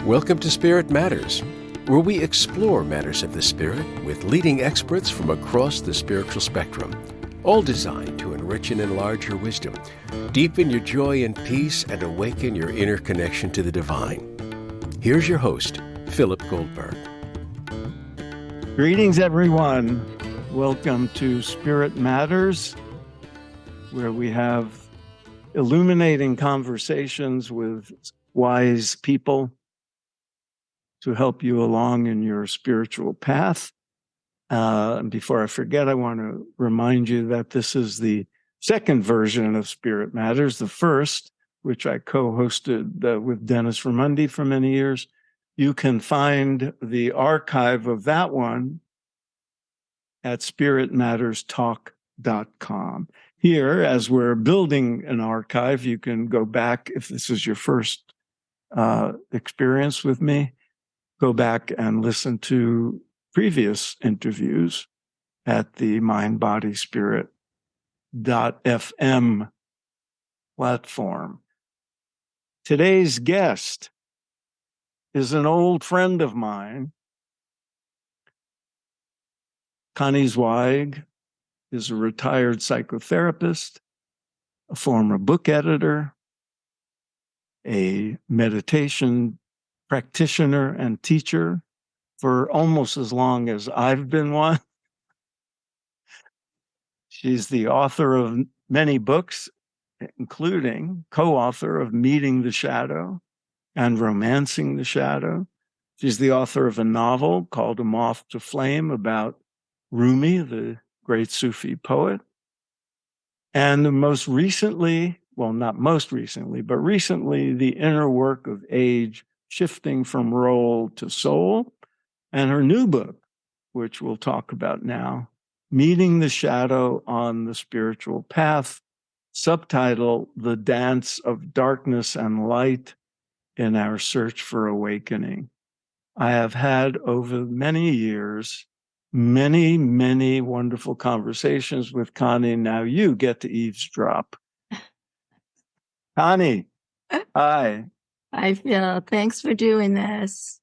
Welcome to Spirit Matters, where we explore matters of the spirit with leading experts from across the spiritual spectrum, all designed to enrich and enlarge your wisdom, deepen your joy and peace, and awaken your inner connection to the divine. Here's your host, Philip Goldberg. Greetings, everyone. Welcome to Spirit Matters, where we have illuminating conversations with wise people to help you along in your spiritual path. And before I forget, I want to remind you that this is the second version of Spirit Matters. The first, which I co-hosted with Dennis Ramundi for many years. You can find the archive of that one at spiritmatterstalk.com. Here, as we're building an archive, you can go back, if this is your first experience with me, go back and listen to previous interviews at the mindbodyspirit.fm platform. Today's guest is an old friend of mine. Connie Zweig is a retired psychotherapist, a former book editor, a meditation practitioner and teacher for almost as long as I've been one. She's the author of many books, including co-author of Meeting the Shadow and Romancing the Shadow. She's the author of a novel called A Moth to Flame about Rumi, the great Sufi poet. And most recently, well, not most recently, but recently, the inner work of age, shifting from role to soul, and her new book, which we'll talk about now, Meeting the Shadow on the Spiritual Path, subtitle, The Dance of Darkness and Light in Our Search for Awakening. I have had over many years, many wonderful conversations with Connie. Now you get to eavesdrop. Connie, hi. Hi, Phil. Thanks for doing this.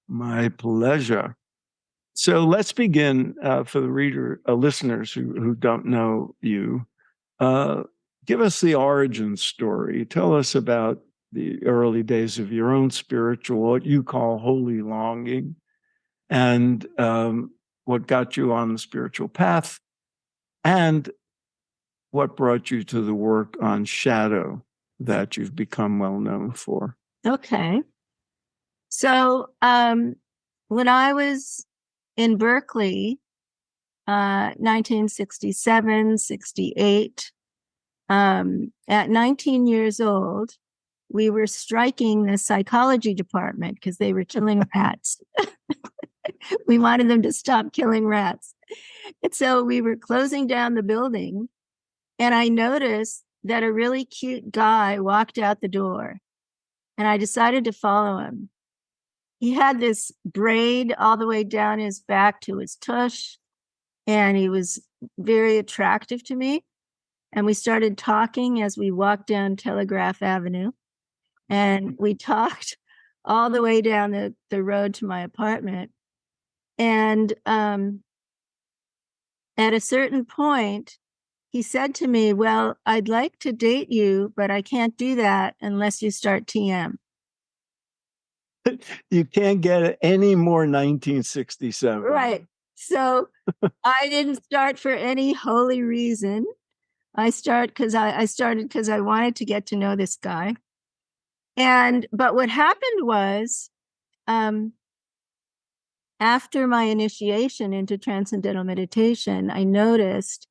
My pleasure. So let's begin for the listeners who don't know you. Give us the origin story. Tell us about the early days of your own spiritual, what you call holy longing, and what got you on the spiritual path, and what brought you to the work on shadow that you've become well known for. Okay. So when I was in Berkeley, 1967, 68, at 19 years old, we were striking the psychology department because they were killing rats. We wanted them to stop killing rats. And so we were closing down the building, and I noticed that a really cute guy walked out the door, and I decided to follow him. He had this braid all the way down his back to his tush, and he was very attractive to me. And we started talking as we walked down Telegraph Avenue, and we talked all the way down the road to my apartment. And at a certain point, he said to me, well, I'd like to date you, but I can't do that unless you start TM. You can't get any more 1967. Right. So I didn't start for any holy reason. I started because I wanted to get to know this guy. But what happened was, after my initiation into transcendental meditation, I noticed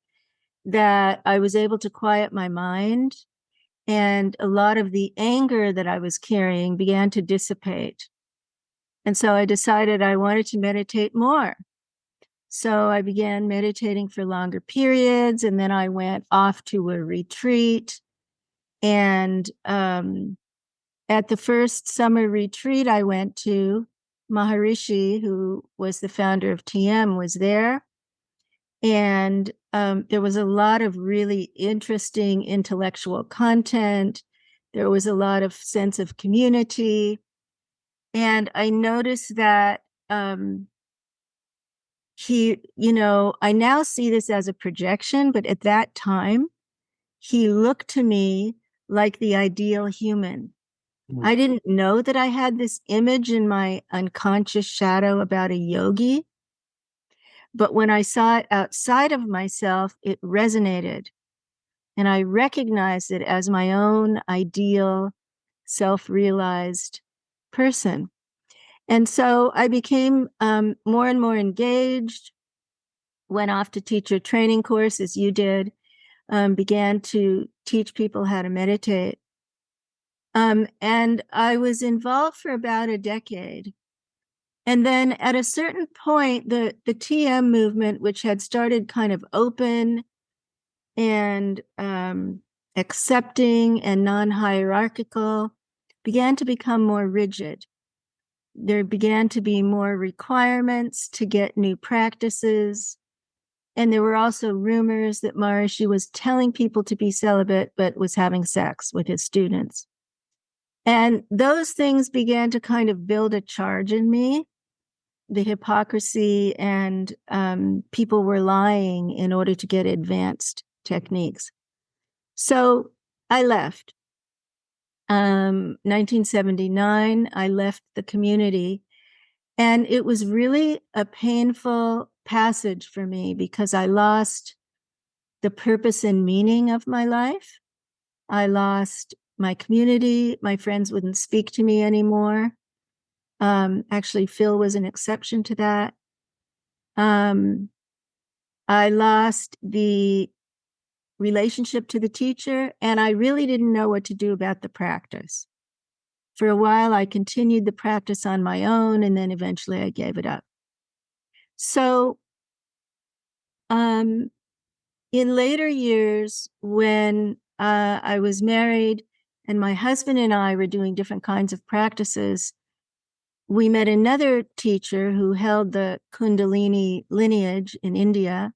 that I was able to quiet my mind, and a lot of the anger that I was carrying began to dissipate. And so I decided I wanted to meditate more. So I began meditating for longer periods, and then I went off to a retreat. And at the first summer retreat I went to, Maharishi, who was the founder of TM, was there. And there was a lot of really interesting intellectual content. There was a lot of sense of community. And I noticed that he, I now see this as a projection, but at that time, he looked to me like the ideal human. I didn't know that I had this image in my unconscious shadow about a yogi, but when I saw it outside of myself, it resonated. And I recognized it as my own ideal, self-realized person. And so I became more and more engaged, went off to teacher training course, as you did, began to teach people how to meditate. And I was involved for about a decade. And then at a certain point, the TM movement, which had started kind of open and accepting and non-hierarchical, began to become more rigid. There began to be more requirements to get new practices. And there were also rumors that Maharishi was telling people to be celibate, but was having sex with his students. And those things began to kind of build a charge in me, the hypocrisy, and people were lying in order to get advanced techniques. So I left. 1979, I left the community. And it was really a painful passage for me because I lost the purpose and meaning of my life. I lost my community. My friends wouldn't speak to me anymore. Actually, Phil was an exception to that. I lost the relationship to the teacher, and I really didn't know what to do about the practice. For a while, I continued the practice on my own, and then eventually I gave it up. So, in later years, when I was married and my husband and I were doing different kinds of practices, we met another teacher who held the Kundalini lineage in India,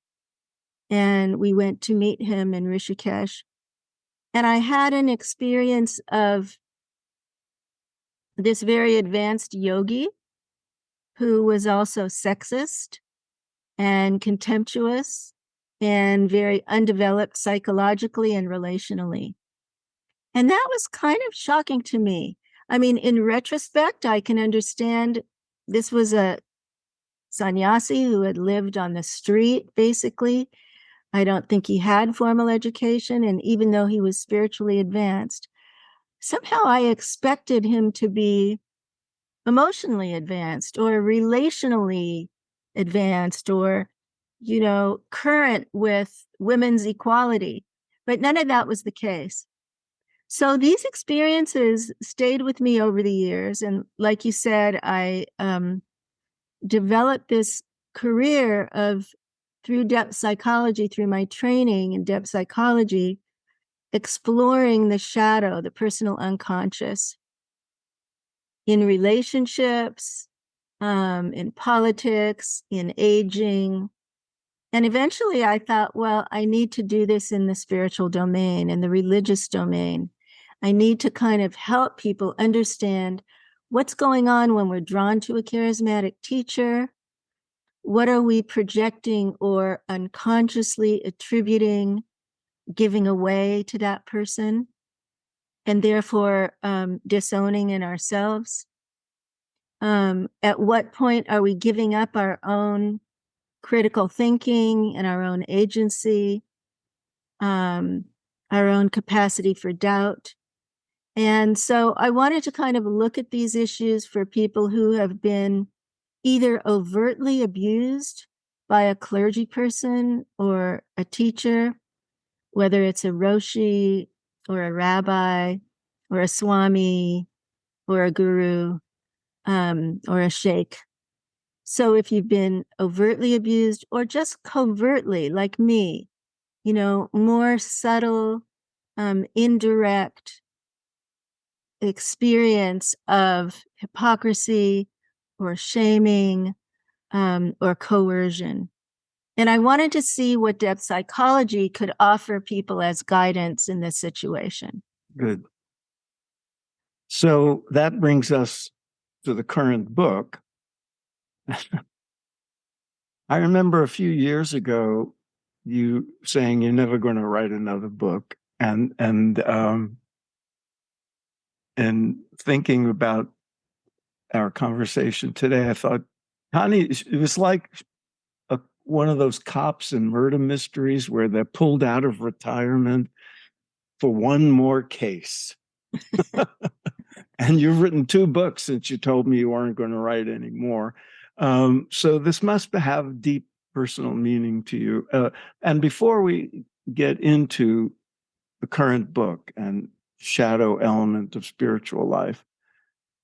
and we went to meet him in Rishikesh. And I had an experience of this very advanced yogi who was also sexist and contemptuous and very undeveloped psychologically and relationally. And that was kind of shocking to me. I mean, in retrospect, I can understand this was a sannyasi who had lived on the street, basically. I don't think he had formal education. And even though he was spiritually advanced, somehow I expected him to be emotionally advanced or relationally advanced or, current with women's equality. But none of that was the case. So these experiences stayed with me over the years. And like you said, I developed this career through depth psychology, through my training in depth psychology, exploring the shadow, the personal unconscious in relationships, in politics, in aging. And eventually I thought, well, I need to do this in the spiritual domain, in the religious domain. I need to kind of help people understand what's going on when we're drawn to a charismatic teacher. What are we projecting or unconsciously attributing, giving away to that person, and therefore disowning in ourselves? At what point are we giving up our own critical thinking and our own agency, our own capacity for doubt? And so I wanted to kind of look at these issues for people who have been either overtly abused by a clergy person or a teacher, whether it's a Roshi or a rabbi or a Swami or a guru or a sheikh. So if you've been overtly abused or just covertly, like me, more subtle, indirect experience of hypocrisy or shaming or coercion. And I wanted to see what depth psychology could offer people as guidance in this situation. Good. So that brings us to the current book, I remember a few years ago you saying you're never going to write another book, and thinking about our conversation today, I thought, Connie, it was like one of those cops in murder mysteries where they're pulled out of retirement for one more case. And you've written 2 books since you told me you weren't going to write any more. So this must have deep personal meaning to you. And before we get into the current book and shadow element of spiritual life,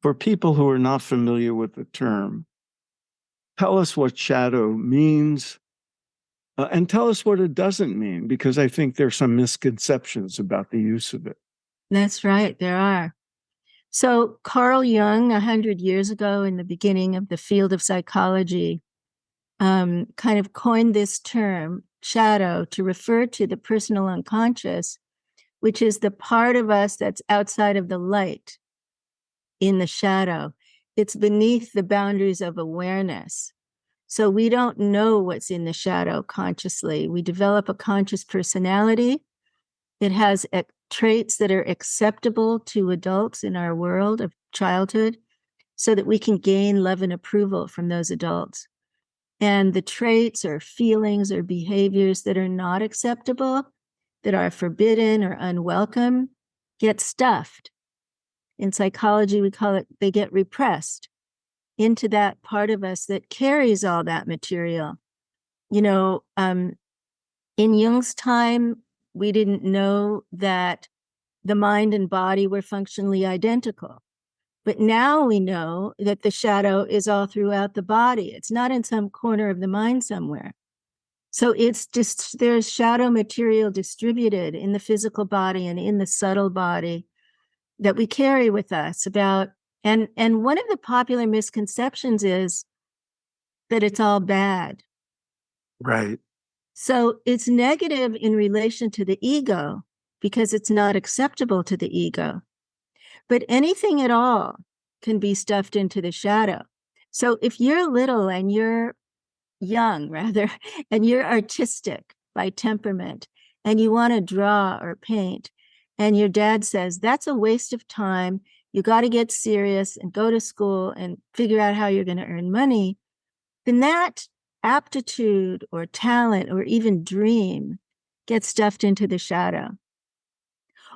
for people who are not familiar with the term, tell us what shadow means, and tell us what it doesn't mean, because I think there's some misconceptions about the use of it. That's right, there are. So Carl Jung, 100 years ago, in the beginning of the field of psychology, kind of coined this term, shadow, to refer to the personal unconscious, which is the part of us that's outside of the light, in the shadow. It's beneath the boundaries of awareness. So we don't know what's in the shadow consciously. We develop a conscious personality. It has traits that are acceptable to adults in our world of childhood so that we can gain love and approval from those adults. And the traits or feelings or behaviors that are not acceptable, that are forbidden or unwelcome, get stuffed. In psychology, we call it, they get repressed into that part of us that carries all that material. You know, in Jung's time, we didn't know that the mind and body were functionally identical. But now we know that the shadow is all throughout the body. It's not in some corner of the mind somewhere. So it's just, there's shadow material distributed in the physical body and in the subtle body that we carry with us about. And one of the popular misconceptions is that it's all bad. Right. So it's negative in relation to the ego because it's not acceptable to the ego. But anything at all can be stuffed into the shadow. So if you're little and you're young, rather, and you're artistic by temperament, and you want to draw or paint, and your dad says, that's a waste of time. You got to get serious and go to school and figure out how you're going to earn money, then that aptitude or talent or even dream gets stuffed into the shadow.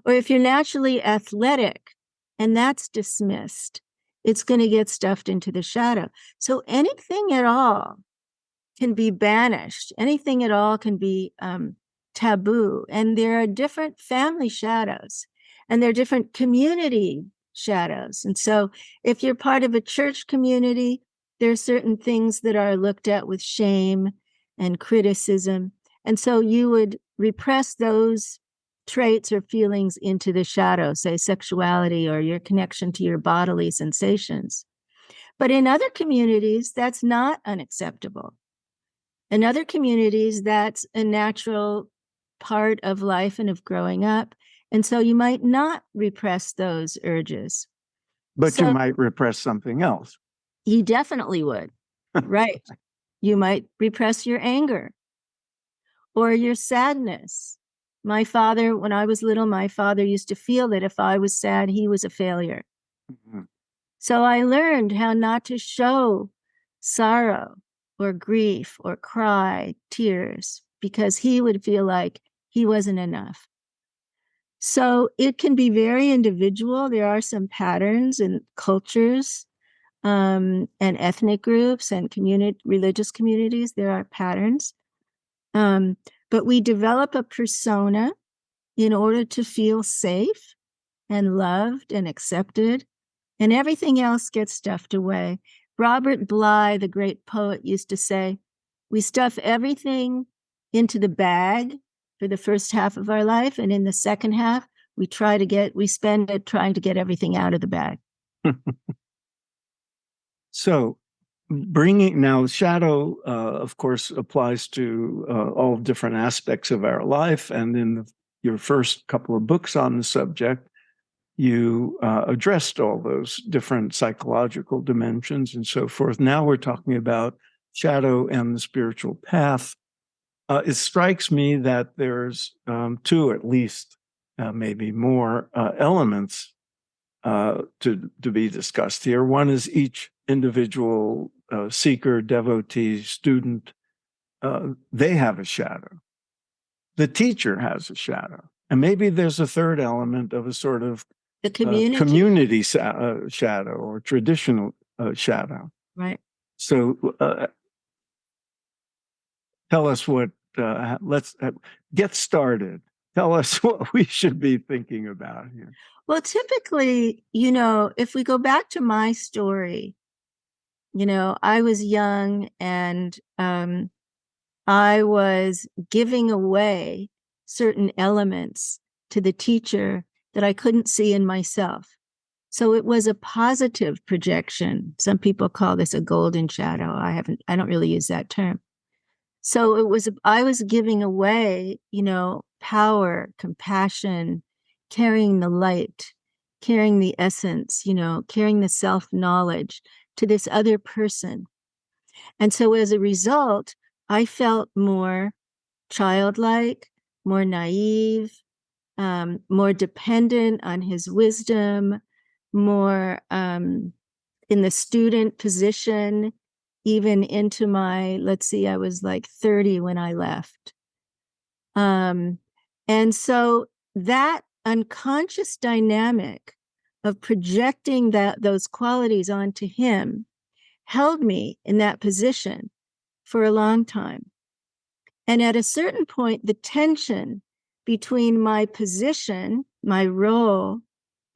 Or if you're naturally athletic and that's dismissed, it's going to get stuffed into the shadow. So anything at all can be banished. Anything at all can be taboo. And there are different family shadows, and there are different community shadows. And so if you're part of a church community, there are certain things that are looked at with shame and criticism. And so you would repress those traits or feelings into the shadow, say sexuality or your connection to your bodily sensations. But in other communities, that's not unacceptable. In other communities, that's a natural part of life and of growing up. And so you might not repress those urges. But you might repress something else. You definitely would. Right. You might repress your anger or your sadness. My father, when I was little, my father used to feel that if I was sad, he was a failure. Mm-hmm. So I learned how not to show sorrow or grief or cry tears because he would feel like he wasn't enough. So it can be very individual. There are some patterns in cultures and ethnic groups and religious communities. There are patterns. But we develop a persona in order to feel safe and loved and accepted, and everything else gets stuffed away. Robert Bly, the great poet, used to say, we stuff everything into the bag for the first half of our life, and in the second half, we spend it trying to get everything out of the bag. So bringing now shadow, of course, applies to all different aspects of our life. And in your first couple of books on the subject, you addressed all those different psychological dimensions and so forth. Now we're talking about shadow and the spiritual path. It strikes me that there's two, at least, maybe more elements to be discussed here. One is each individual seeker, devotee, student, they have a shadow. The teacher has a shadow. And maybe there's a third element of a sort of The community. community shadow or traditional shadow. Right. So tell us what, let's get started. Tell us what we should be thinking about here. Well, typically, if we go back to my story, I was young and I was giving away certain elements to the teacher that I couldn't see in myself. So it was a positive projection. Some people call this a golden shadow. I don't really use that term. So I was giving away, power, compassion, carrying the light, carrying the essence, carrying the self-knowledge to this other person. And so as a result, I felt more childlike, more naive, more dependent on his wisdom, more in the student position, even into my, I was like 30 when I left. And so that unconscious dynamic of projecting those qualities onto him held me in that position for a long time. And at a certain point, the tension between my position, my role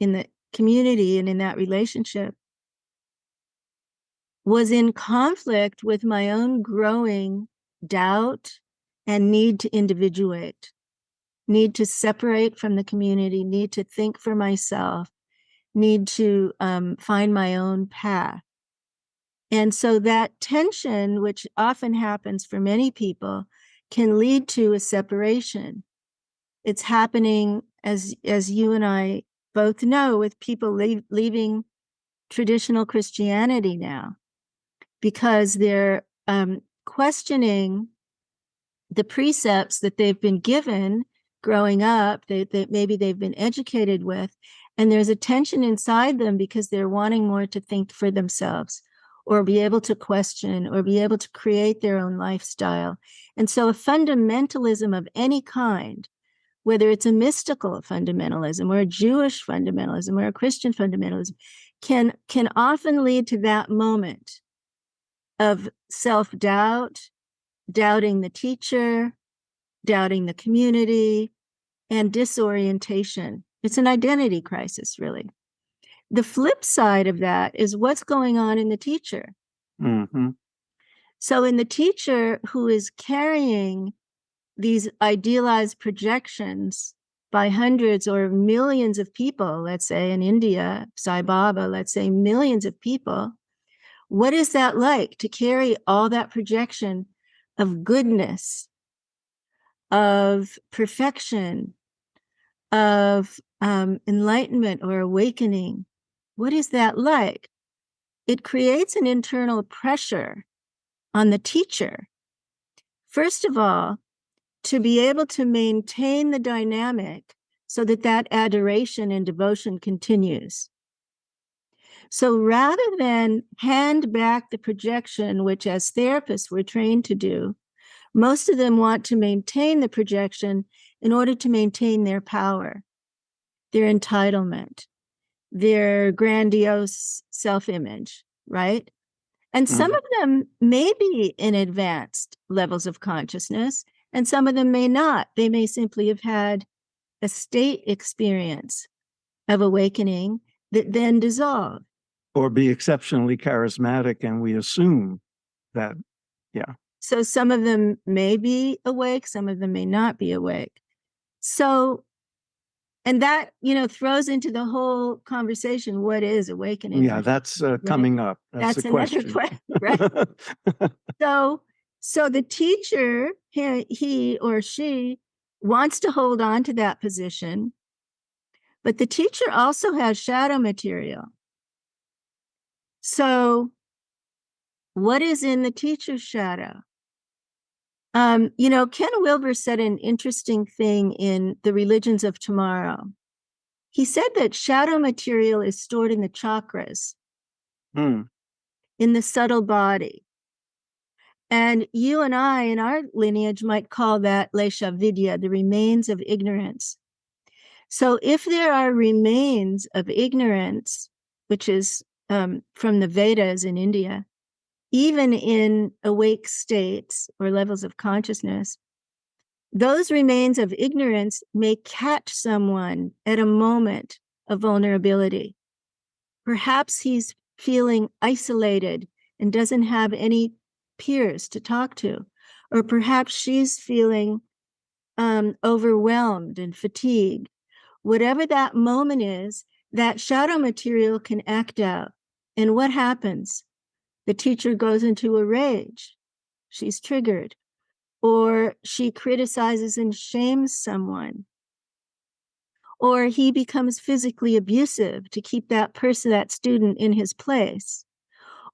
in the community and in that relationship was in conflict with my own growing doubt and need to individuate, need to separate from the community, need to think for myself, need to find my own path. And so that tension, which often happens for many people, can lead to a separation. It's happening, as you and I both know, with people leaving traditional Christianity now, because they're questioning the precepts that they've been given growing up, that maybe they've been educated with, and there's a tension inside them because they're wanting more to think for themselves, or be able to question, or be able to create their own lifestyle. And so a fundamentalism of any kind, whether it's a mystical fundamentalism or a Jewish fundamentalism or a Christian fundamentalism, can often lead to that moment of self-doubt, doubting the teacher, doubting the community, and disorientation. It's an identity crisis, really. The flip side of that is what's going on in the teacher. Mm-hmm. So in the teacher who is carrying these idealized projections by hundreds or millions of people, let's say in India, Sai Baba, let's say millions of people, what is that like to carry all that projection of goodness, of perfection, of enlightenment or awakening? What is that like? It creates an internal pressure on the teacher. First of all, to be able to maintain the dynamic so that adoration and devotion continues. So rather than hand back the projection, which as therapists we're trained to do, most of them want to maintain the projection in order to maintain their power, their entitlement, their grandiose self-image, right? And some of them may be in advanced levels of consciousness, and some of them may not. They may simply have had a state experience of awakening that then dissolved. Or be exceptionally charismatic, and we assume that, yeah. So some of them may be awake, some of them may not be awake. So, and that, throws into the whole conversation, what is awakening? Yeah, that's coming up. That's the another question. Right? So the teacher, he or she wants to hold on to that position, But the teacher also has shadow material. So what is in the teacher's shadow? Ken Wilber said an interesting thing in The Religions of Tomorrow. He said that shadow material is stored in the chakras, in the subtle body. And you and I, in our lineage, might call that Lesha Vidya, the remains of ignorance. So if there are remains of ignorance, which is from the Vedas in India, even in awake states or levels of consciousness, those remains of ignorance may catch someone at a moment of vulnerability. Perhaps he's feeling isolated and doesn't have any peers to talk to, or perhaps she's feeling overwhelmed and fatigued. Whatever that moment is, that shadow material can act out. And what happens? The teacher goes into a rage. She's triggered. Or she criticizes and shames someone. Or he becomes physically abusive to keep that person, that student, in his place.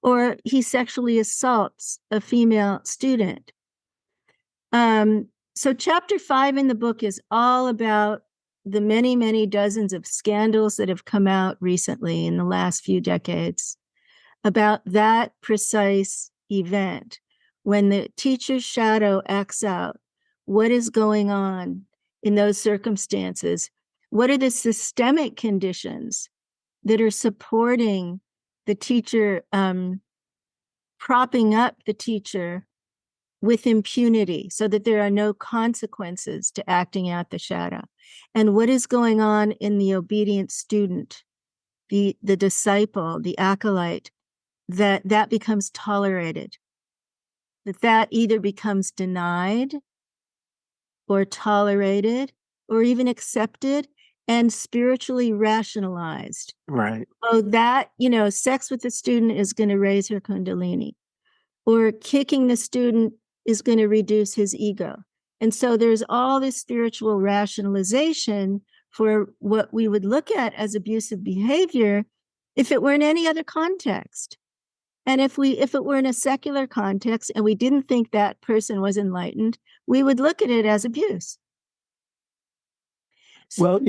Or he sexually assaults a female student. So chapter 5 in the book is all about the many, many dozens of scandals that have come out recently in the last few decades about that precise event. When the teacher's shadow acts out, what is going on in those circumstances? What are the systemic conditions that are supporting the teacher, propping up the teacher with impunity so that there are no consequences to acting out the shadow? And what is going on in the obedient student, the disciple, the acolyte, that becomes tolerated, that either becomes denied or tolerated or even accepted and spiritually rationalized. Right. Oh, that, sex with the student is going to raise her kundalini, or kicking the student is going to reduce his ego. And so there's all this spiritual rationalization for what we would look at as abusive behavior if it were in any other context. And if it were in a secular context and we didn't think that person was enlightened, we would look at it as abuse. Well,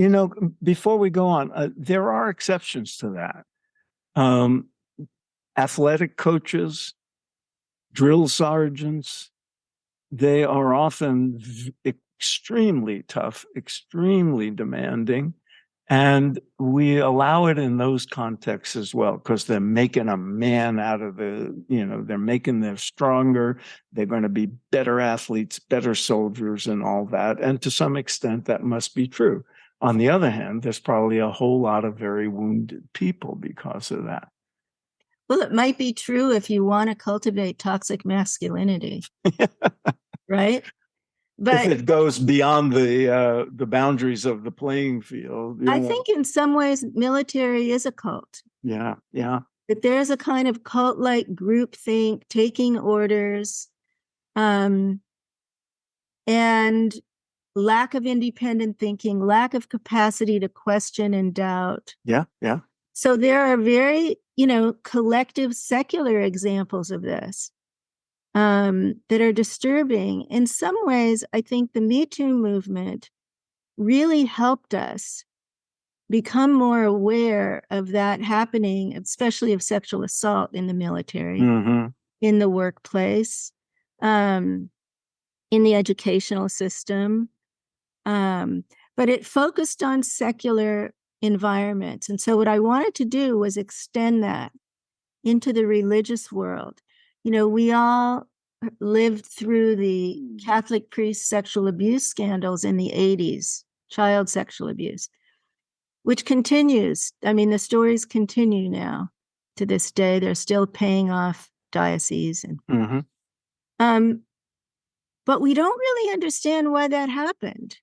before we go on, there are exceptions to that. Athletic coaches, drill sergeants, they are often extremely tough, extremely demanding. And we allow it in those contexts as well, because they're making a man out of they're making them stronger. They're going to be better athletes, better soldiers, and all that. And to some extent, that must be true. On the other hand, there's probably a whole lot of very wounded people because of that. Well, it might be true if you want to cultivate toxic masculinity, right? But if it goes beyond the boundaries of the playing field. I think in some ways, military is a cult. Yeah. That there's a kind of cult-like groupthink, taking orders, and lack of independent thinking, lack of capacity to question and doubt. Yeah. So there are very, collective secular examples of this that are disturbing. In some ways, I think the Me Too movement really helped us become more aware of that happening, especially of sexual assault in the military, in the workplace, in the educational system. But it focused on secular environments. And so what I wanted to do was extend that into the religious world. We all lived through the Catholic priest sexual abuse scandals in the 80s, child sexual abuse, which continues. I mean, the stories continue now to this day. They're still paying off dioceses. But we don't really understand why that happened.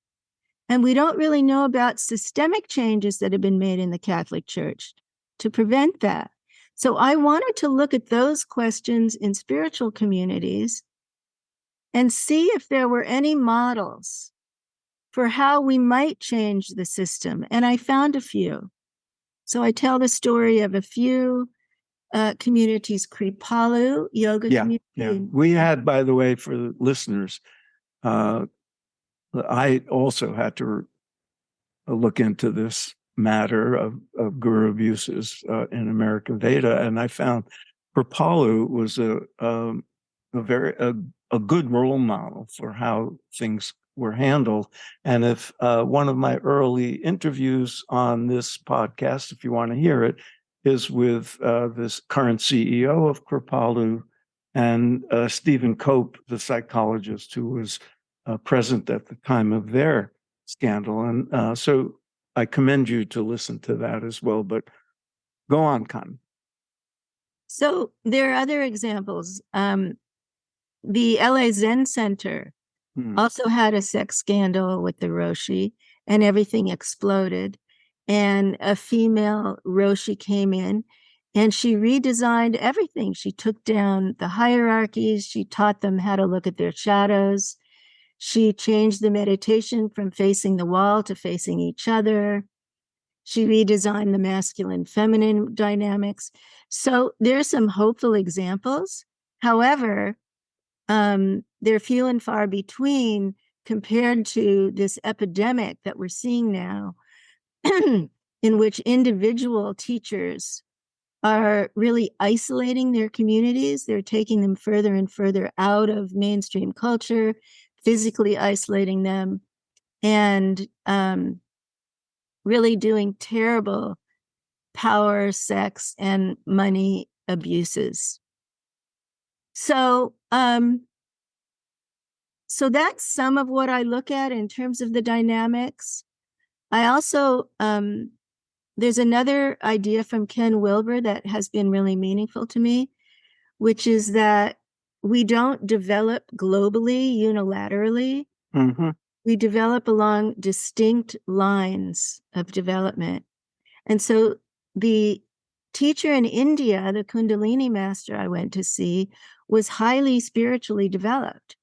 And we don't really know about systemic changes that have been made in the Catholic Church to prevent that. So I wanted to look at those questions in spiritual communities and see if there were any models for how we might change the system. And I found a few. So I tell the story of a few communities, Kripalu yoga community. Yeah. We had, by the way, for the listeners, I also had to look into this matter of guru abuses in American Veda, and I found Kripalu was a good role model for how things were handled. And if one of my early interviews on this podcast, if you want to hear it, is with this current CEO of Kripalu and Stephen Cope, the psychologist who was present at the time of their scandal. And so I commend you to listen to that as well. But go on, Con. So there are other examples. The LA Zen Center also had a sex scandal with the Roshi, and everything exploded. And a female Roshi came in and she redesigned everything. She took down the hierarchies. She taught them how to look at their shadows. She changed the meditation from facing the wall to facing each other. She redesigned the masculine feminine dynamics. So there's some hopeful examples. However, they're few and far between compared to this epidemic that we're seeing now, in which individual teachers are really isolating their communities. They're taking them further and further out of mainstream culture, physically isolating them, and really doing terrible power, sex, and money abuses. So that's some of what I look at in terms of the dynamics. I also, there's another idea from Ken Wilber that has been really meaningful to me, which is that we don't develop globally, unilaterally. Mm-hmm. We develop along distinct lines of development. And so the teacher in India, the Kundalini master I went to see, was highly spiritually developed,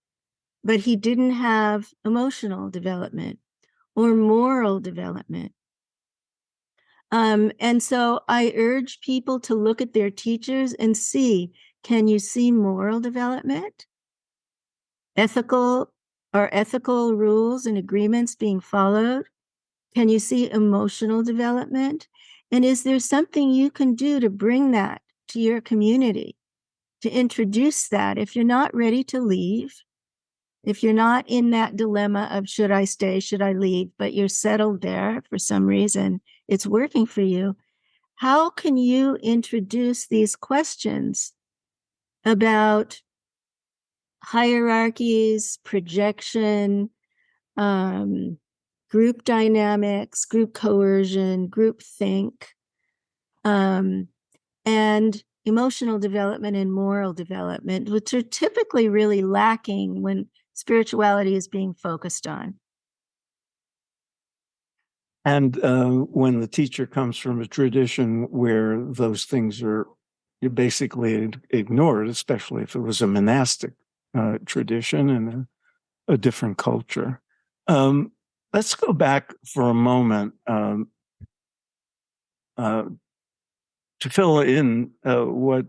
but he didn't have emotional development or moral development. And so I urge people to look at their teachers and see, can you see moral development? Ethical rules and agreements being followed? Can you see emotional development? And is there something you can do to bring that to your community, to introduce that if you're not ready to leave, if you're not in that dilemma of should I stay, should I leave, but you're settled there for some reason, it's working for you. How can you introduce these questions about hierarchies, projection, group dynamics, group coercion, group think, and emotional development and moral development, which are typically really lacking when spirituality is being focused on? And when the teacher comes from a tradition where those things are basically ignored, especially if it was a monastic tradition and a different culture. Let's go back for a moment to fill in what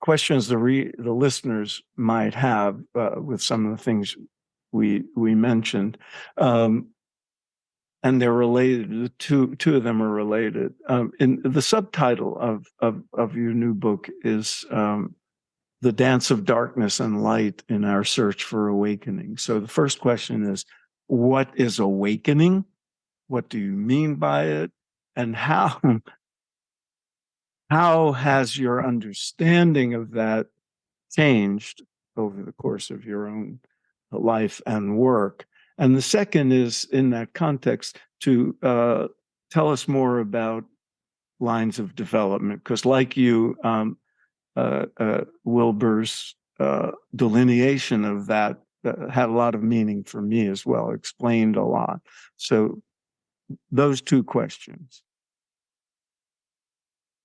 questions the listeners might have with some of the things we mentioned. And they're related. The two of them are related. In the subtitle of your new book is "The Dance of Darkness and Light in Our Search for Awakening." So the first question is, what is awakening? What do you mean by it? And how has your understanding of that changed over the course of your own life and work? And the second is, in that context, to tell us more about lines of development, because like you, Wilbur's delineation of that had a lot of meaning for me as well, explained a lot. So those two questions.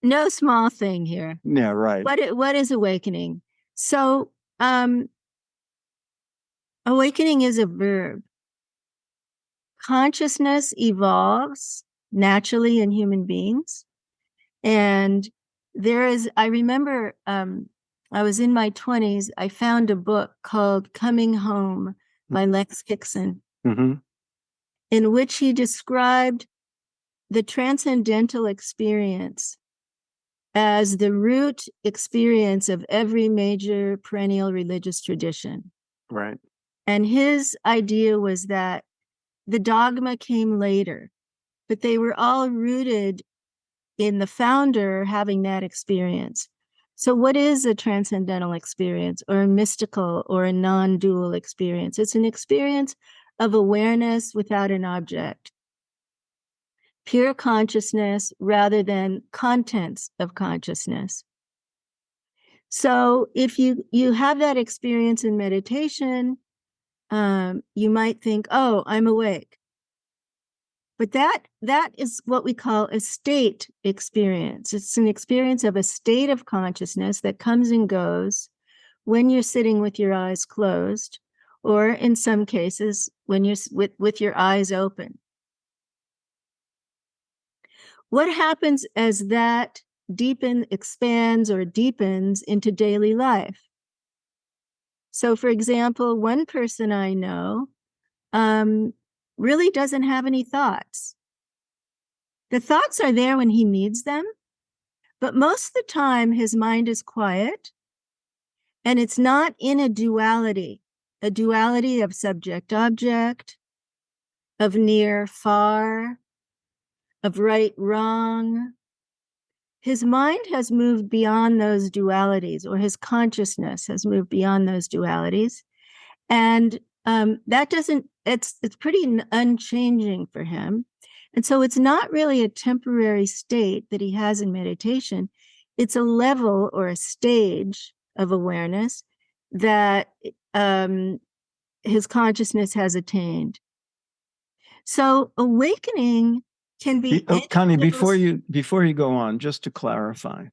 No small thing here. Yeah, right. What is awakening? So awakening is a verb. consciousness evolves naturally in human beings. And I remember I was in my 20s, I found a book called Coming Home by Lex Hickson, in which he described the transcendental experience as the root experience of every major perennial religious tradition. Right. And his idea was that the dogma came later, but they were all rooted in the founder having that experience. So what is a transcendental experience or a mystical or a non-dual experience? It's an experience of awareness without an object, pure consciousness rather than contents of consciousness. So if you have that experience in meditation, you might think, oh, I'm awake. But that is what we call a state experience. It's an experience of a state of consciousness that comes and goes when you're sitting with your eyes closed, or in some cases, when you're with your eyes open. What happens as that expands or deepens into daily life? So, for example, one person I know really doesn't have any thoughts. The thoughts are there when he needs them, but most of the time his mind is quiet and it's not in a duality of subject-object, of near-far, of right-wrong. His mind has moved beyond those dualities, or his consciousness has moved beyond those dualities. And it's pretty unchanging for him. And so it's not really a temporary state that he has in meditation. It's a level or a stage of awareness that his consciousness has attained. So awakening can be Connie, before you go on, just to clarify,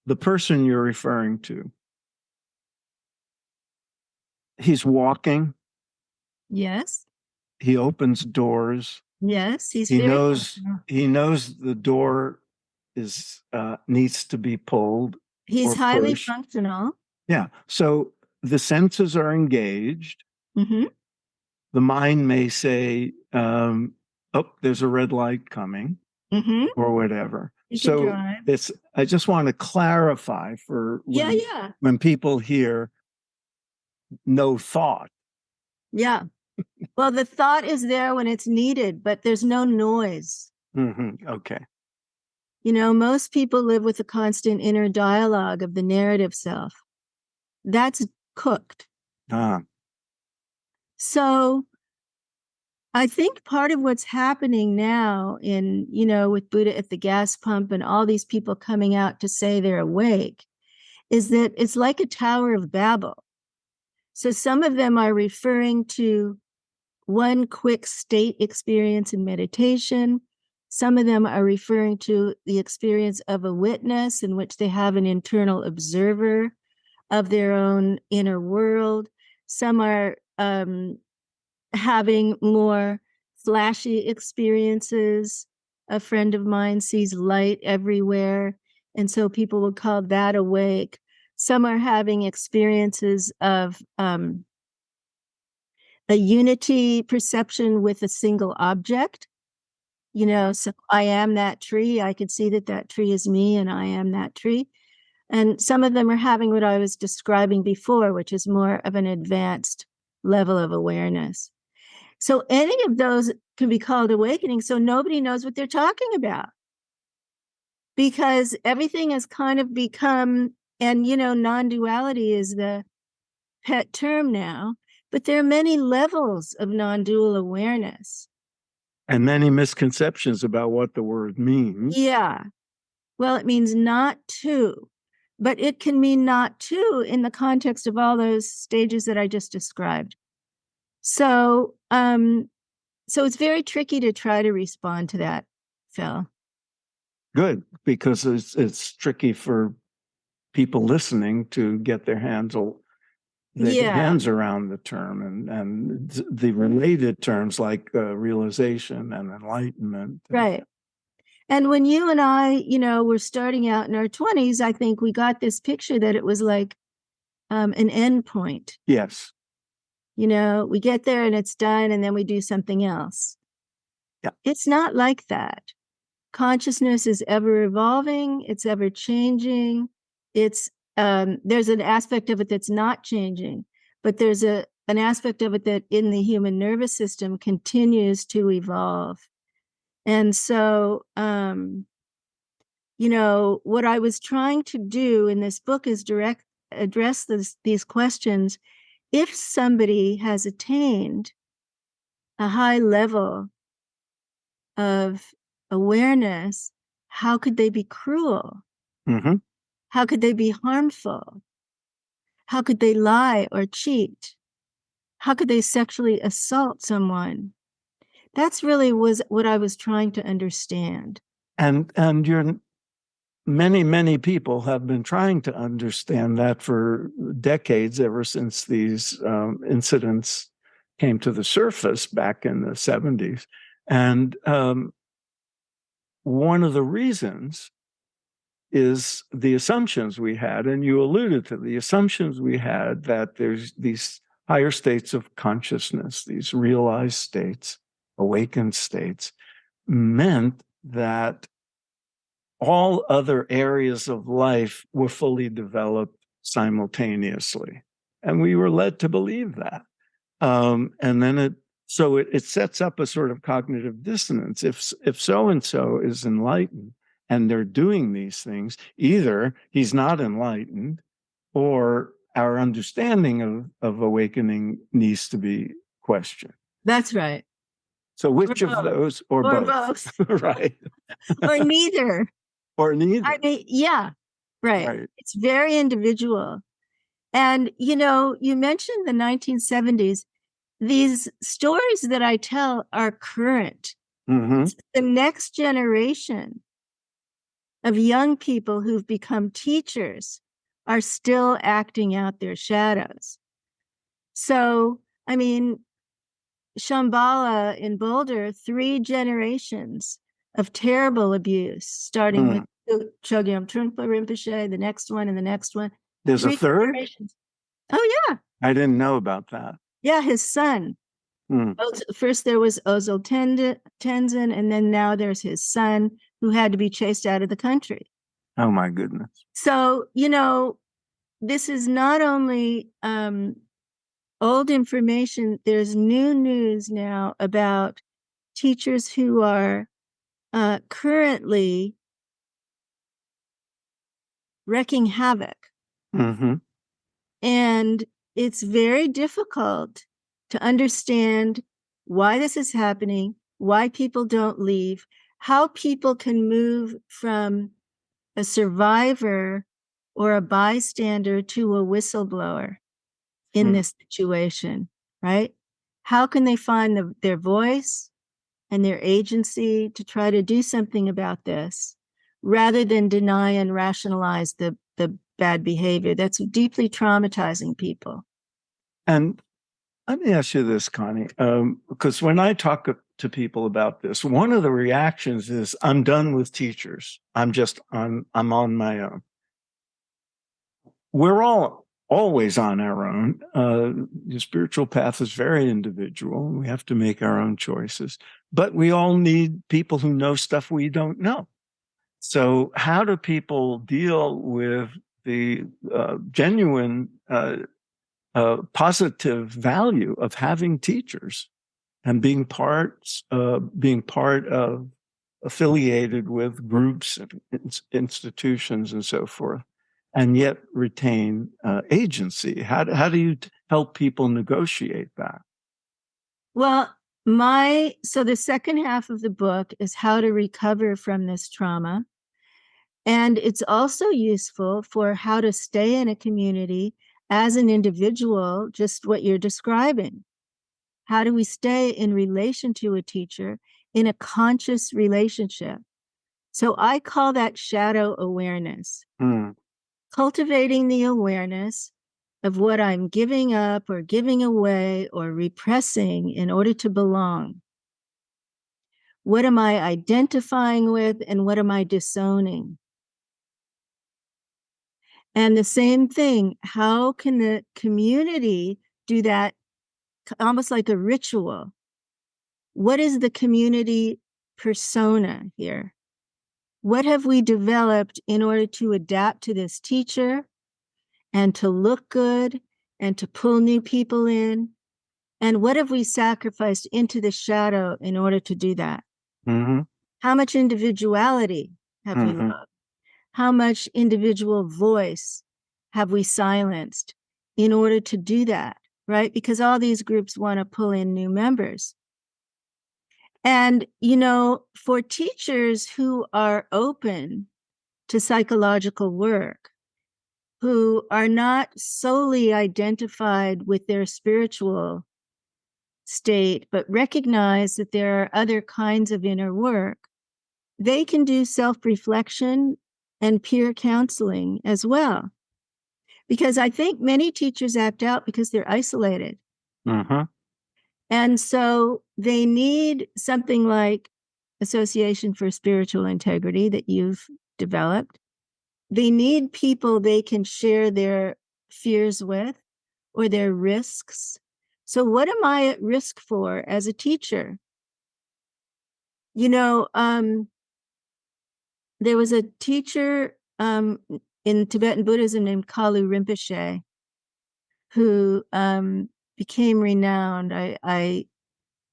the person you're referring to, he's walking. Yes. He opens doors. Yes, he knows the door is needs to be pulled. He's highly functional. Yeah. So the senses are engaged. Mm-hmm. The mind may say, oh, there's a red light coming, or whatever. So I just want to clarify for when people hear no thought. Yeah. Well, the thought is there when it's needed, but there's no noise. Okay. You know, most people live with a constant inner dialogue of the narrative self. That's cooked. So I think part of what's happening now with Buddha at the gas pump and all these people coming out to say they're awake is that it's like a Tower of Babel. So some of them are referring to one quick state experience in meditation. Some of them are referring to the experience of a witness in which they have an internal observer of their own inner world. Some are having more flashy experiences. A friend of mine sees light everywhere, and so people will call that awake. Some are having experiences of a unity perception with a single object. So I am that tree. I can see that tree is me, and I am that tree. And some of them are having what I was describing before, which is more of an advanced level of awareness. So any of those can be called awakening. So nobody knows what they're talking about, because everything has kind of become, and non-duality is the pet term now, but there are many levels of non-dual awareness. And many misconceptions about what the word means. Yeah. Well, it means not to, but it can mean not to in the context of all those stages that I just described. So, so it's very tricky to try to respond to that, Phil. Good, because it's tricky for people listening to get their hands that he Yeah. hands around the term, and the related terms like realization and enlightenment. Right. And when you and I, were starting out in our 20s, I think we got this picture that it was like an end point. Yes. We get there and it's done, and then we do something else. Yeah. It's not like that. Consciousness is ever evolving. It's ever changing. There's an aspect of it that's not changing, but there's an aspect of it that in the human nervous system continues to evolve. And so, what I was trying to do in this book is address these questions. If somebody has attained a high level of awareness, how could they be cruel? Mm-hmm. How could they be harmful? How could they lie or cheat? How could they sexually assault someone? That's really was what I was trying to understand. And many people have been trying to understand that for decades, ever since these incidents came to the surface back in the 70s. And one of the reasons is the assumptions we had, and you alluded to the assumptions we had, that there's these higher states of consciousness, these realized states, awakened states, meant that all other areas of life were fully developed simultaneously. And we were led to believe that. And then it sets up a sort of cognitive dissonance. If so-and-so is enlightened and they're doing these things, either he's not enlightened or our understanding of awakening needs to be questioned. That's right. So which of those, or both. Right. Or neither. Or neither. I mean, yeah, right. It's very individual. And, you mentioned the 1970s. These stories that I tell are current. Mm-hmm. The next generation of young people who've become teachers are still acting out their shadows. So, I mean, Shambhala in Boulder, 3 generations of terrible abuse, starting with Chogyam Trungpa Rinpoche, the next one and the next one. There's 3 a third? generations. Oh, yeah. I didn't know about that. Yeah, his son. First there was Ozil Tenzin, and then now there's his son, who had to be chased out of the country. Oh, my goodness. So, this is not only old information, there's new news now about teachers who are currently wreaking havoc. Mm-hmm. And it's very difficult to understand why this is happening, why people don't leave, how people can move from a survivor or a bystander to a whistleblower in this situation, right? How can they find their voice and their agency to try to do something about this, rather than deny and rationalize the bad behavior that's deeply traumatizing people? And let me ask you this, Connie, because when I talk to people about this, one of the reactions is, I'm done with teachers. I'm on my own. We're all always on our own. The spiritual path is very individual. We have to make our own choices, but we all need people who know stuff we don't know. So how do people deal with the genuine positive value of having teachers and being part of affiliated with groups and institutions and so forth, and yet retain agency? How do you help people negotiate that? Well, so the second half of the book is how to recover from this trauma. And it's also useful for how to stay in a community as an individual, just what you're describing. How do we stay in relation to a teacher in a conscious relationship? So I call that shadow awareness. Cultivating the awareness of what I'm giving up or giving away or repressing in order to belong? What am I identifying with and what am I disowning? And the same thing, how can the community do that almost like a ritual? What is the community persona here? What have we developed in order to adapt to this teacher and to look good and to pull new people in? And what have we sacrificed into the shadow in order to do that? Mm-hmm. How much individuality have we Mm-hmm. lost? How much individual voice have we silenced in order to do that, right? Because all these groups want to pull in new members. And, for teachers who are open to psychological work, who are not solely identified with their spiritual state, but recognize that there are other kinds of inner work, they can do self-reflection and peer counseling as well. Because I think many teachers act out because they're isolated. Mm-hmm. And so they need something like Association for Spiritual Integrity that you've developed. They need people they can share their fears with or their risks. So what am I at risk for as a teacher? There was a teacher in Tibetan Buddhism named Kalu Rinpoche who became renowned. I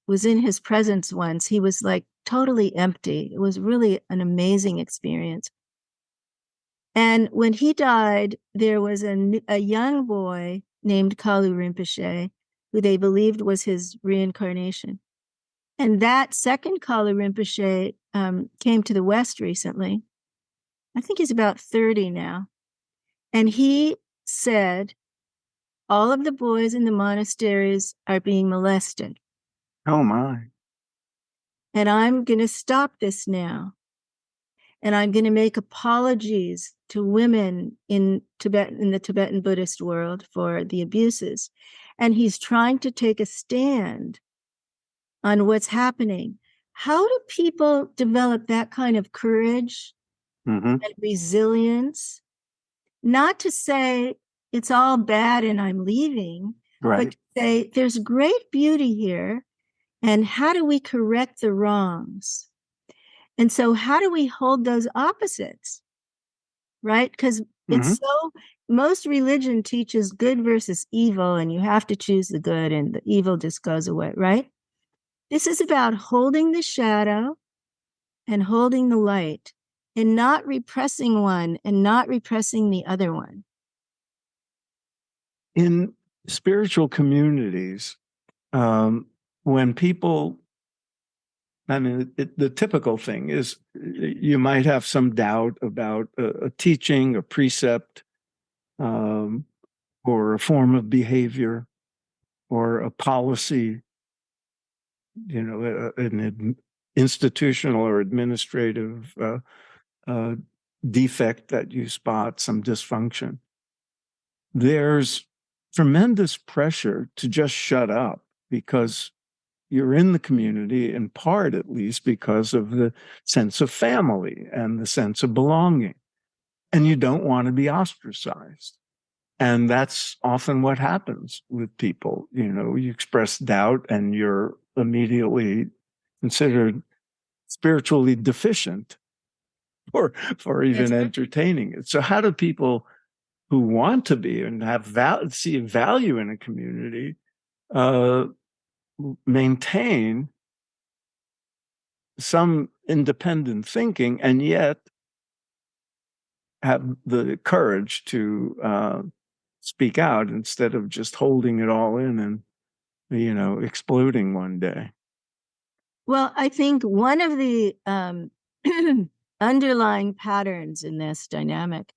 was in his presence once. He was like totally empty. It was really an amazing experience. And when he died, there was a young boy named Kalu Rinpoche, who they believed was his reincarnation. And that second Kalu Rinpoche came to the West recently. I think he's about 30 now. And he said, all of the boys in the monasteries are being molested. Oh, my. And I'm going to stop this now. And I'm going to make apologies to women in the Tibetan Buddhist world for the abuses. And he's trying to take a stand on what's happening. How do people develop that kind of courage Mm-hmm. and resilience? Not to say it's all bad and I'm leaving, Right. but to say there's great beauty here. And how do we correct the wrongs? And so how do we hold those opposites? Right? Because it's most religion teaches good versus evil, and you have to choose the good and the evil just goes away, right? This is about holding the shadow and holding the light and not repressing one and not repressing the other one. In spiritual communities, when people, the typical thing is you might have some doubt about a teaching, a precept, or a form of behavior, or a policy, an institutional or administrative defect that you spot, some dysfunction. There's tremendous pressure to just shut up because you're in the community, in part at least, because of the sense of family and the sense of belonging. And you don't want to be ostracized. And that's often what happens with people. You express doubt and you're immediately considered spiritually deficient for even entertaining it. So how do people who want to be and see value in a community maintain some independent thinking and yet have the courage to speak out instead of just holding it all in and exploding one day? Well, I think one of the underlying patterns in this dynamic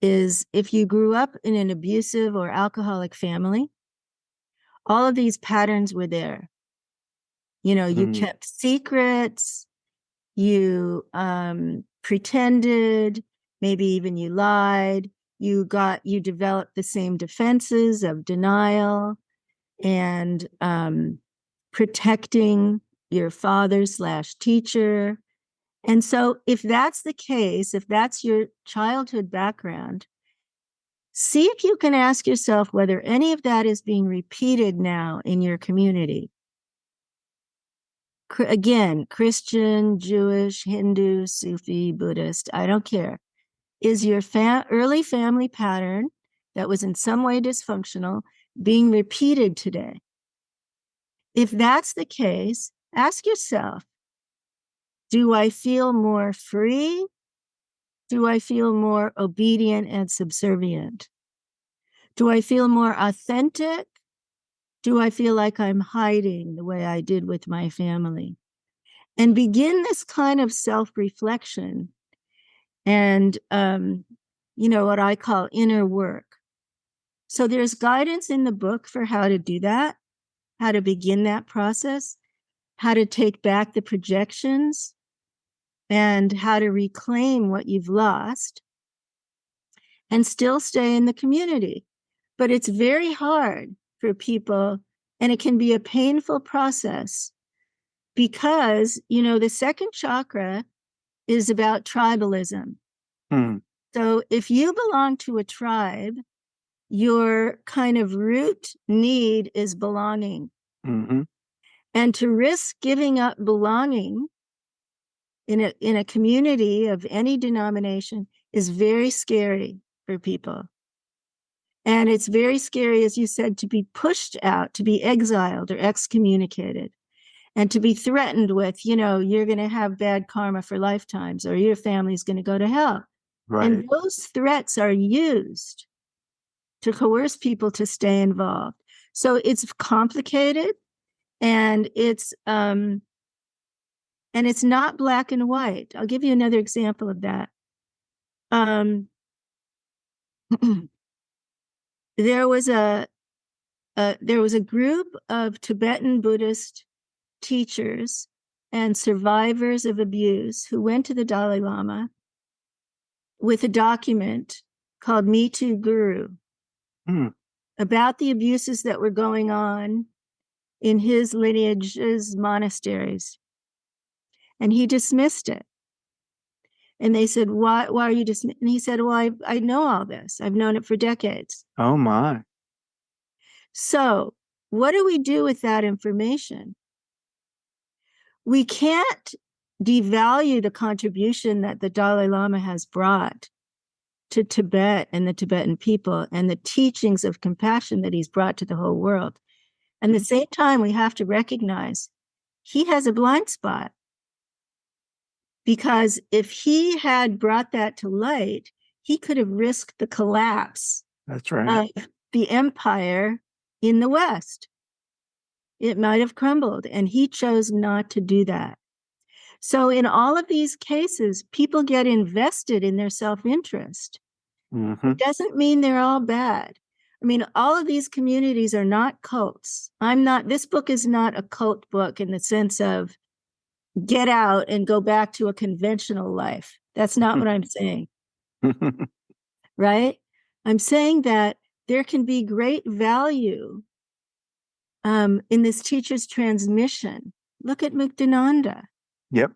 is if you grew up in an abusive or alcoholic family, all of these patterns were there. You kept secrets, you pretended, maybe even you lied, You developed the same defenses of denial and protecting your father/teacher. And so if that's the case, if that's your childhood background, see if you can ask yourself whether any of that is being repeated now in your community. Again, Christian, Jewish, Hindu, Sufi, Buddhist, I don't care. Is your early family pattern that was in some way dysfunctional being repeated today? If that's the case, ask yourself, do I feel more free? Do I feel more obedient and subservient? Do I feel more authentic? Do I feel like I'm hiding the way I did with my family? And begin this kind of self-reflection and, what I call inner work. So there's guidance in the book for how to do that, how to begin that process, how to take back the projections, and how to reclaim what you've lost and still stay in the community. But it's very hard for people, and it can be a painful process because, the second chakra is about tribalism. So if you belong to a tribe, your kind of root need is belonging. And to risk giving up belonging in a community of any denomination is very scary for people. And it's very scary, as you said, to be pushed out, to be exiled or excommunicated, and to be threatened with, you're going to have bad karma for lifetimes, or your family's going to go to hell. Right. And those threats are used to coerce people to stay involved. So it's complicated, and it's not black and white. I'll give you another example of that. There was a group of Tibetan Buddhist teachers and survivors of abuse who went to the Dalai Lama with a document called Me Too Guru about the abuses that were going on in his lineage's monasteries. And he dismissed it. And they said, why are you dismissing? And he said, well, I know all this. I've known it for decades. Oh, my. So what do we do with that information? We can't devalue the contribution that the Dalai Lama has brought to Tibet and the Tibetan people, and the teachings of compassion that he's brought to the whole world. And at the same time, we have to recognize he has a blind spot. Because if he had brought that to light, he could have risked the collapse That's right. of the empire in the West. It might have crumbled, and he chose not to do that. So in all of these cases, people get invested in their self-interest. It doesn't mean they're all bad. I mean, all of these communities are not cults. This book is not a cult book in the sense of get out and go back to a conventional life. That's not what I'm saying. Right? I'm saying that there can be great value in this teacher's transmission. Look at Muktananda. Yep.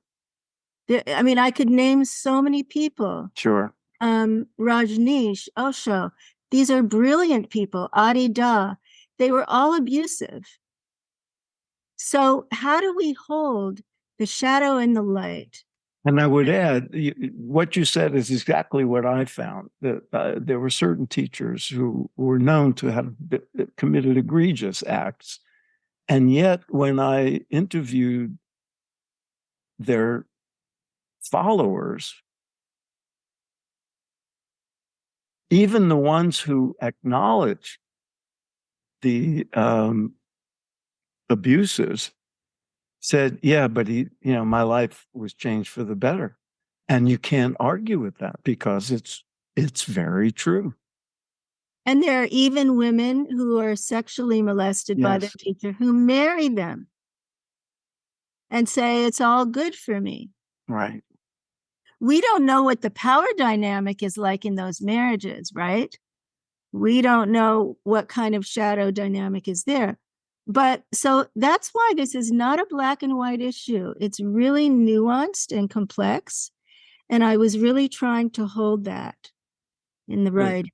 I could name so many people. Sure. Rajneesh, Osho. These are brilliant people. Adi Da. They were all abusive. So how do we hold the shadow and the light? And I would add, what you said is exactly what I found. That there were certain teachers who were known to have committed egregious acts. And yet, when I interviewed their followers, even the ones who acknowledged the abuses said, yeah, but my life was changed for the better. And you can't argue with that because it's very true. And there are even women who are sexually molested by their teacher who marry them and say, it's all good for me. Right. we don't know what the power dynamic is like in those marriages, right? We don't know what kind of shadow dynamic is there. But so that's why this is not a black and white issue. It's really nuanced and complex. And I was really trying to hold that in the right.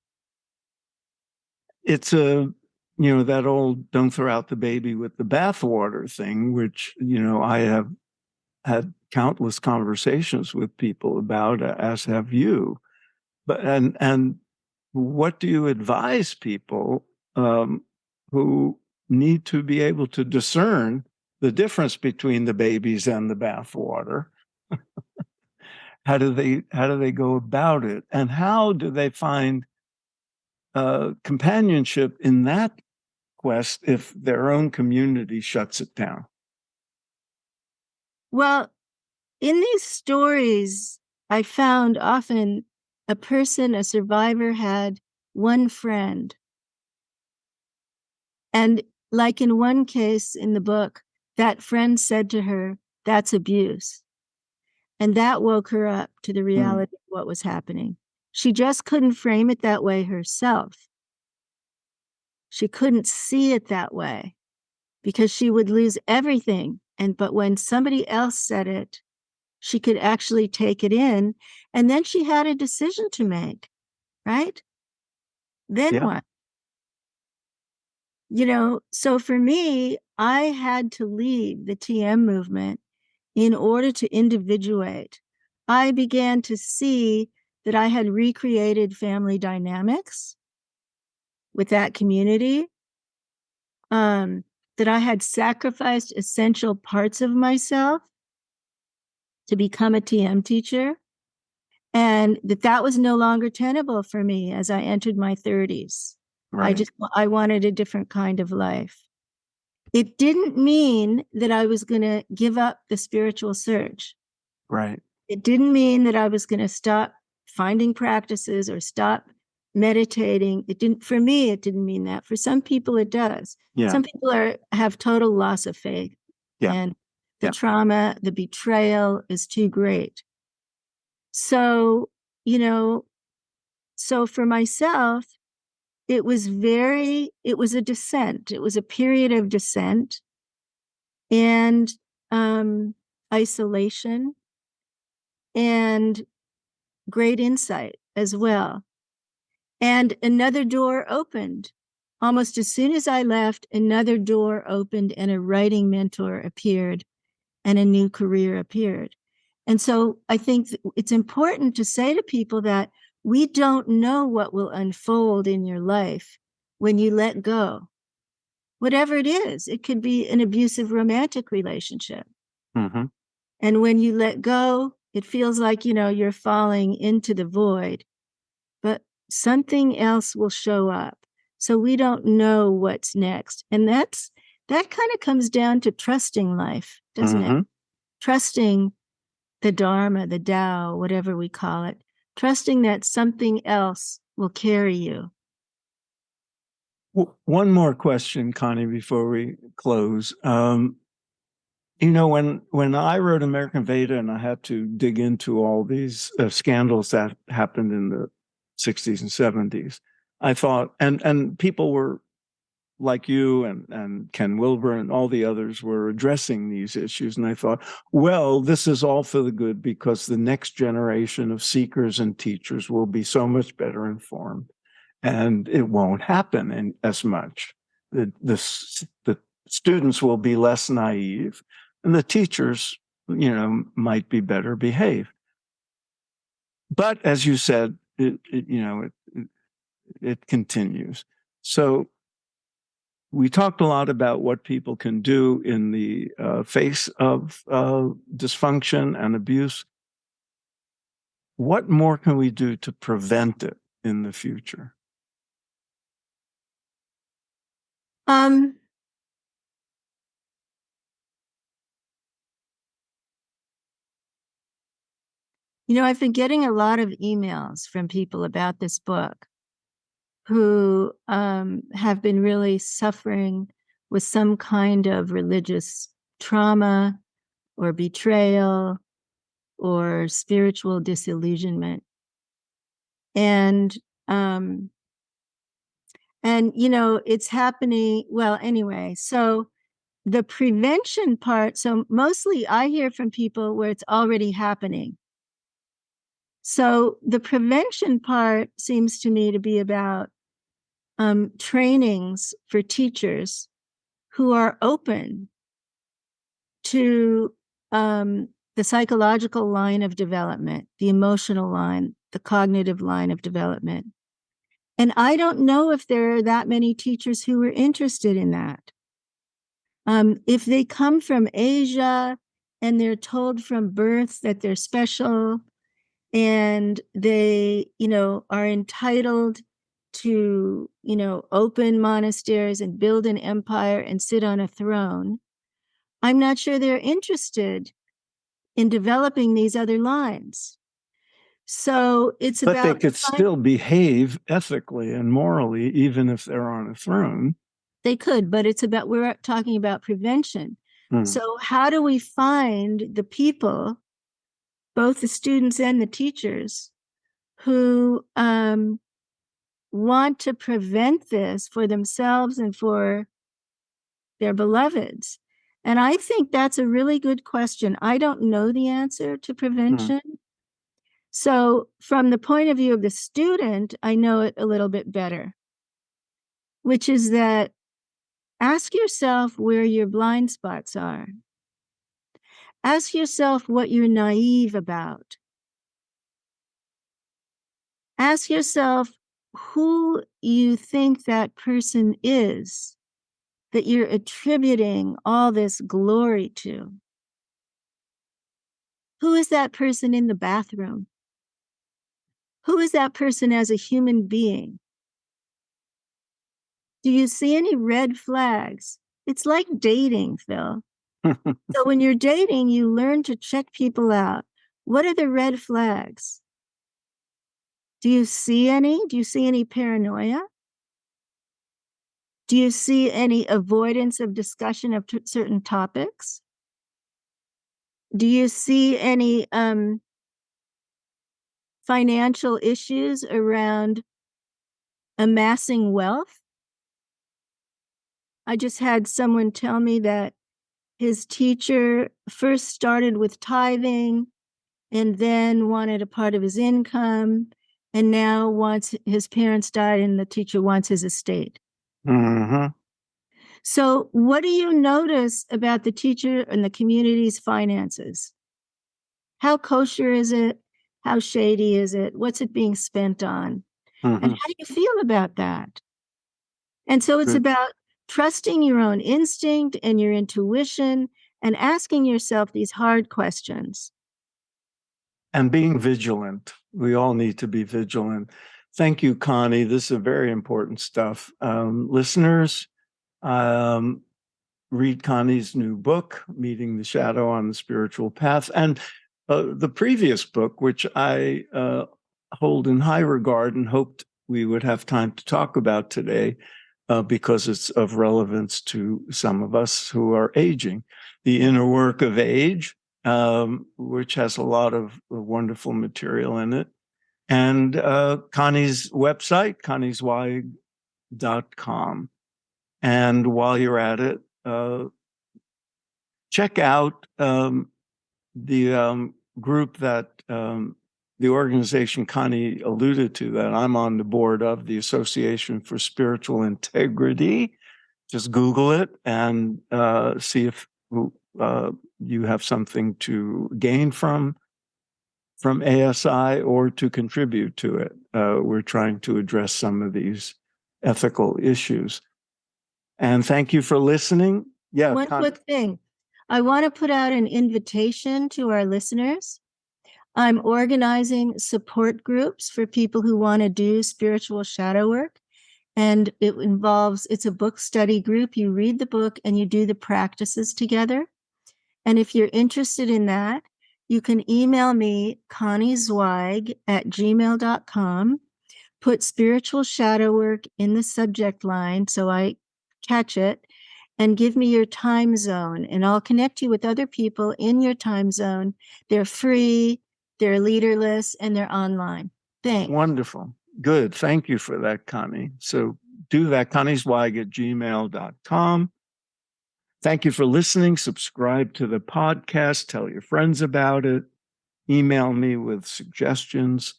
It's that old don't throw out the baby with the bathwater thing, which, I have had countless conversations with people about, as have you. But and what do you advise people who need to be able to discern the difference between the babies and the bathwater? How do they go about it, and how do they find companionship in that quest if their own community shuts it down? Well, in these stories, I found often a survivor, had one friend. And like in one case in the book, that friend said to her, "That's abuse." And that woke her up to the reality of what was happening. She just couldn't frame it that way herself. She couldn't see it that way because she would lose everything. But when somebody else said it, she could actually take it in. And then she had a decision to make, right? Then what? So for me, I had to leave the TM movement in order to individuate. I began to see that I had recreated family dynamics with that community, that I had sacrificed essential parts of myself to become a TM teacher, and that was no longer tenable for me as I entered my 30s. Right. I wanted a different kind of life. It didn't mean that I was going to give up the spiritual search. Right. It didn't mean that I was going to stop finding practices or stop meditating. For me, it didn't mean that. For some people, it does. Yeah. Some people have total loss of faith. Yeah. And the trauma, the betrayal is too great. So, so for myself, it was a descent. It was a period of descent and isolation and great insight as well. And another door opened. Almost as soon as I left, another door opened and a writing mentor appeared and a new career appeared. And so I think it's important to say to people that we don't know what will unfold in your life when you let go. Whatever it is, it could be an abusive romantic relationship. Mm-hmm. And when you let go, it feels like, you're falling into the void, but something else will show up. So we don't know what's next. And that kind of comes down to trusting life, doesn't it? Trusting the Dharma, the Tao, whatever we call it, trusting that something else will carry you. One more question, Connie, before we close. When I wrote American Veda and I had to dig into all these scandals that happened in the 60s and 70s, I thought, and people were like you and Ken Wilber and all the others were addressing these issues. And I thought, well, this is all for the good because the next generation of seekers and teachers will be so much better informed and it won't happen as much. The students will be less naive and the teachers, might be better behaved. But as you said, it continues. So we talked a lot about what people can do in the face of dysfunction and abuse. What more can we do to prevent it in the future? I've been getting a lot of emails from people about this book who have been really suffering with some kind of religious trauma or betrayal or spiritual disillusionment. And it's happening. Well, anyway, so the prevention part, so mostly I hear from people where it's already happening. So the prevention part seems to me to be about trainings for teachers who are open to the psychological line of development, the emotional line, the cognitive line of development. And I don't know if there are that many teachers who are interested in that. If they come from Asia and they're told from birth that they're special and they, are entitled to, open monasteries and build an empire and sit on a throne, I'm not sure they're interested in developing these other lines. So it's but about. But they could still behave ethically and morally, even if they're on a throne. They could, but we're talking about prevention. So how do we find the people, both the students and the teachers, who want to prevent this for themselves and for their beloveds? And I think that's a really good question. I don't know the answer to prevention. So from the point of view of the student, I know it a little bit better, which is that ask yourself where your blind spots are. Ask yourself what you're naive about. Ask yourself who you think that person is that you're attributing all this glory to. Who is that person in the bathroom? Who is that person as a human being? Do you see any red flags? It's like dating, Phil. So when you're dating, you learn to check people out. What are the red flags? Do you see any? Do you see any paranoia? Do you see any avoidance of discussion of certain topics? Do you see any financial issues around amassing wealth? I just had someone tell me that his teacher first started with tithing and then wanted a part of his income, and now wants, his parents died and the teacher wants his estate. So what do you notice about the teacher and the community's finances? How kosher is it? How shady is it? What's it being spent on? And how do you feel about that? And so it's about trusting your own instinct and your intuition and asking yourself these hard questions. And being vigilant. We all need to be vigilant. Thank you, Connie. This is very important stuff. Listeners, read Connie's new book, Meeting the Shadow on the Spiritual Path, and the previous book, which I hold in high regard and hoped we would have time to talk about today, because it's of relevance to some of us who are aging. The Inner Work of Age, which has a lot of wonderful material in it. And Connie's website, conniezweig.com. And while you're at it, check out the group that the organization Connie alluded to that I'm on the board of, the Association for Spiritual Integrity. Just Google it and see if you have something to gain from ASI or to contribute to it. We're trying to address some of these ethical issues. And thank you for listening. Yeah. One quick thing. I want to put out an invitation to our listeners. I'm organizing support groups for people who want to do spiritual shadow work. And it's a book study group. You read the book and you do the practices together. And if you're interested in that, you can email me, conniezweig@gmail.com. Put spiritual shadow work in the subject line so I catch it. and give me your time zone, and I'll connect you with other people in your time zone. They're free, they're leaderless, and they're online. Thanks. Wonderful. Good. Thank you for that, Connie. So do that, conniezweig@gmail.com. Thank you for listening. Subscribe to the podcast. Tell your friends about it. Email me with suggestions.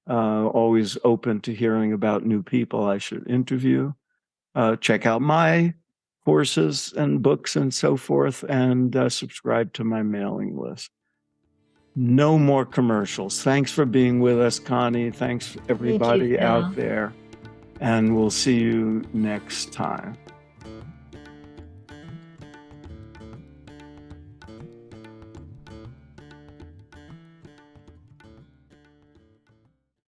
Always open to hearing about new people I should interview. Check out my courses and books and so forth, and subscribe to my mailing list. No more commercials. Thanks for being with us, Connie. Thanks everybody Phil. out there. And we'll see you next time.